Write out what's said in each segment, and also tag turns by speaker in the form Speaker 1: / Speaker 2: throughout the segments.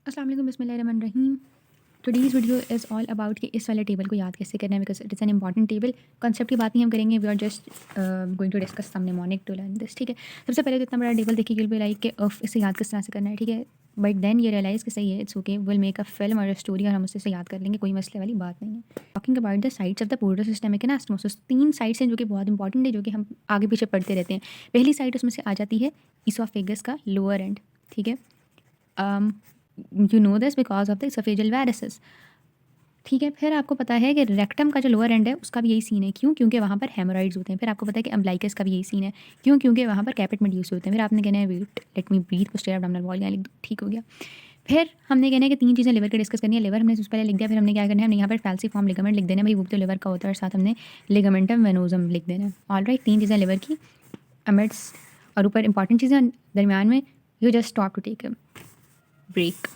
Speaker 1: अस्सलाम वालेकुम, बिस्मिल्लाहिर्रहमानिर्रहीम। Today's video is all about कि इस वाले टेबल को याद कैसे करना है, because it is an important table. Concept की बात नहीं हम करेंगे, we are just going to discuss some mnemonic to learn this, ठीक है। सबसे पहले तो इतना बड़ा टेबल देखिए, विल बी लाइक कि इसे याद किस तरह से करना है, ठीक है। बट देन ये रियलाइज़ कि सही है, it's okay, will make a film और स्टोरी और हम उससे याद कर लेंगे, कोई मसले वाली बात नहीं है। Talking about the sides of the portal systemic anastomosis, 3 sides हैं जो कि बहुत इंपॉर्टेंट है, जो कि हम आगे पीछे पढ़ते रहते हैं। पहली साइड उसमें से आ जाती है ईसोफेगस का लोअर एंड, ठीक है। You know this because of the oesophageal varices, ठीक है। फिर आपको पता है कि रेक्टम का जो लोअर एंड है उसका भी यही सीन है, क्यों? क्योंकि वहाँ पर हेमोरॉइड्स होते हैं। फिर आपको पता है कि अम्बलाइकस का भी यही सीन है, क्यों? क्योंकि वहाँ पर कैपिट मेड्यूस होते हैं। फिर आपने कहना है wait let me breathe, posterior abdominal wall, यहाँ लिख दो, ठीक हो गया। फिर हमने कहना है कि 3 चीज़ें लिवर की डिस्कस करनी है। लिवर हमने सबसे पहले लिख दिया, फिर हमने क्या करना है, हमने यहाँ पर फैल्सीफॉर्म लिगामेंट लिख देना है, भाई वो तो लिवर का होता है, और साथ हमने लिगामेंटम वेनोजम लिख देना है। ऑलराइट, 3 चीज़ें लिवर की, अमिड्स और ऊपर इंपॉर्टेंट चीज़ें दरमियान में। You just stop to take a break.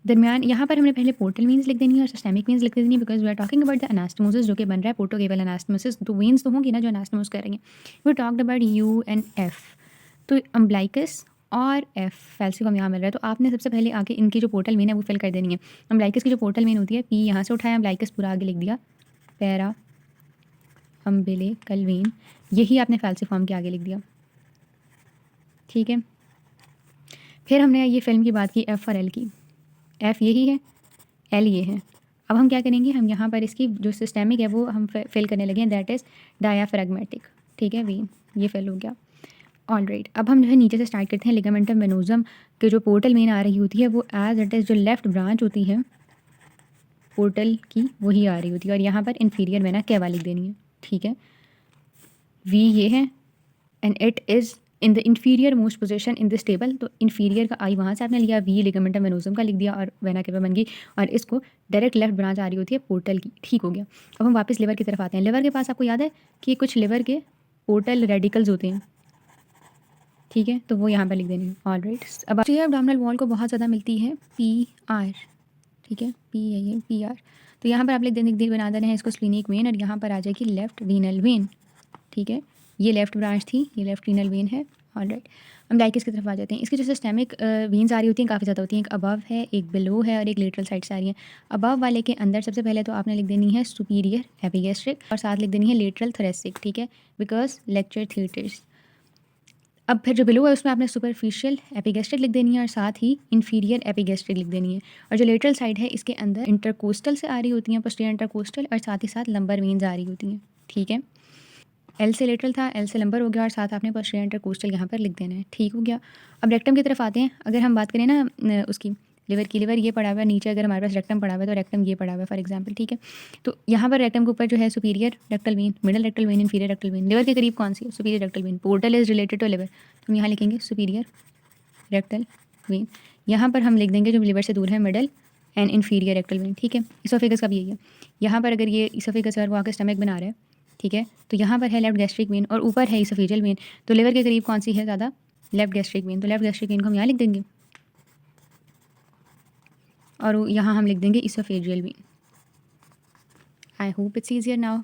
Speaker 1: दरमियान यहाँ पर हमने पहले पोर्टल वीन्स लिख देनी है और सिस्टेमिक वीन्स लिख देनी है, because we are talking about the anastomosis जो कि बन रहा है पोर्टोकेवल एनास्टोमोसिस। तो वीन्स तो होंगी ना जो एनास्टोमोस करेंगे। We talked about U and F, तो अम्बलाइकस और एफ फैल्सिफॉर्म यहाँ मिल रहा है। तो आपने सबसे पहले आगे इनकी जो पोर्टल वेन है वो फिल कर देनी है। अम्बलाइकस की जो पोर्टल वेन होती है, पी यहाँ से उठाया, अम्बलाइकस पूरा आगे लिख दिया, पैरा अम्बिलिकल वेन, यही आपने फैल्सिफॉर्म के आगे लिख दिया, ठीक है। फिर हमने ये फिल्म की बात की एफ और एल की, एफ यही है, एल ये है। अब हम क्या करेंगे, हम यहाँ पर इसकी जो सिस्टेमिक है वो हम फिल करने लगे हैं, दैट इज़ डायाफ्रैग्मेटिक, ठीक है। वेन ये फिल हो गया। ऑलराइट, अब हम जो है नीचे से स्टार्ट करते हैं। लिगामेंटम वेनोजम के जो पोर्टल वेन आ रही होती है वो एज इट इज़ जो लेफ्ट ब्रांच होती है पोर्टल की वही आ रही होती है, और यहाँ पर इन्फीरियर वेना केवा लिख देनी है, ठीक है। वी ये है and it is in the inferior most position in this table. तो इन्फीरियर का आई वहाँ से आपने लिया, वी लिगामेंटम वेनोजम का लिख दिया और वेना केवा बन गई, और इसको डायरेक्ट लेफ्ट ब्रांच आ रही होती है पोर्टल की, ठीक हो गया। अब हम वापस लिवर की तरफ आते हैं। लिवर के पास आपको याद है कि कुछ लिवर के पोर्टल रेडिकल्स होते हैं, ठीक है, तो वो यहाँ पर लिख देनी है। ऑलराइट, अब पोस्टीरियर एब्डोमिनल वॉल को बहुत ज़्यादा मिलती है पी आर, ठीक है, पी है पी आर। तो यहाँ पर आप लिख देने बना देना है इसको स्प्लीनिक वेन, और यहाँ पर आ जाएगी लेफ्ट रीनल वेन, ठीक है। ये लेफ्ट ब्रांच थी, ये लेफ्ट रीनल वेन है। ऑलराइट, हम डाइकिस की तरफ आ जाते हैं। इसकी जो सिस्टेमिक वेन्स आ रही होती हैं काफ़ी ज़्यादा होती हैं, एक अबव है, एक बिलो है और एक लेटरल साइड से आ रही है। अबव वाले के अंदर सबसे पहले तो आपने लिख देनी है सुपीरियर एपिगैस्ट्रिक और साथ लिख देनी है लेटरल थोरेसिक, ठीक है, बिकॉज लेक्चर थिएटर्स। अब फिर जो बिलो है उसमें आपने सुपरफिशियल एपिगैस्ट्रिक लिख देनी है और साथ ही इन्फीरियर एपिगैस्ट्रिक लिख देनी है। और जो लेटरल साइड है इसके अंदर इंटरकोस्टल से आ रही होती हैं, पोस्टीरियर इंटरकोस्टल, और साथ ही साथ लंबर वेन्स आ रही होती हैं, ठीक है। एल से लेटरल था, एल से लंबर हो गया, और साथ आपने पोस्टीरियर इंटरकोस्टल यहाँ पर लिख देना है, ठीक हो गया। अब रेक्टम की तरफ आते हैं। अगर हम बात करें ना उसकी लिवर की, लिवर ये पड़ा हुआ है नीचे, अगर हमारे पास रेक्टम पड़ा हुआ है तो रेक्टम ये पड़ा हुआ है फॉर एग्जांपल, ठीक है। तो यहाँ पर रेक्टम के ऊपर जो है superior rectal vein, middle rectal vein, inferior rectal vein. Liver के करीब कौन सी है? Superior rectal vein. Portal is related to liver, तो हम यहाँ लिखेंगे सुपीरियर रेक्टल वेन। यहाँ पर हम लिख देंगे जो लिवर से दूर है middle and inferior rectal when, ठीक है। इसोफेगस का भी यही है। यहाँ पर अगर ये इसोफेगस है और वो आके स्टमक बना रहा है, ठीक है, तो यहाँ पर है लेफ्ट गैस्ट्रिक वेन और ऊपर है इसोफेजियल वेन। तो लिवर के करीब कौन सी है ज़्यादा? Left gastric when. तो लेफ्ट गैस्ट्रिक वेन को हम यहाँ लिख देंगे और यहाँ हम लिख देंगे oesophageal when. I hope it's easier now.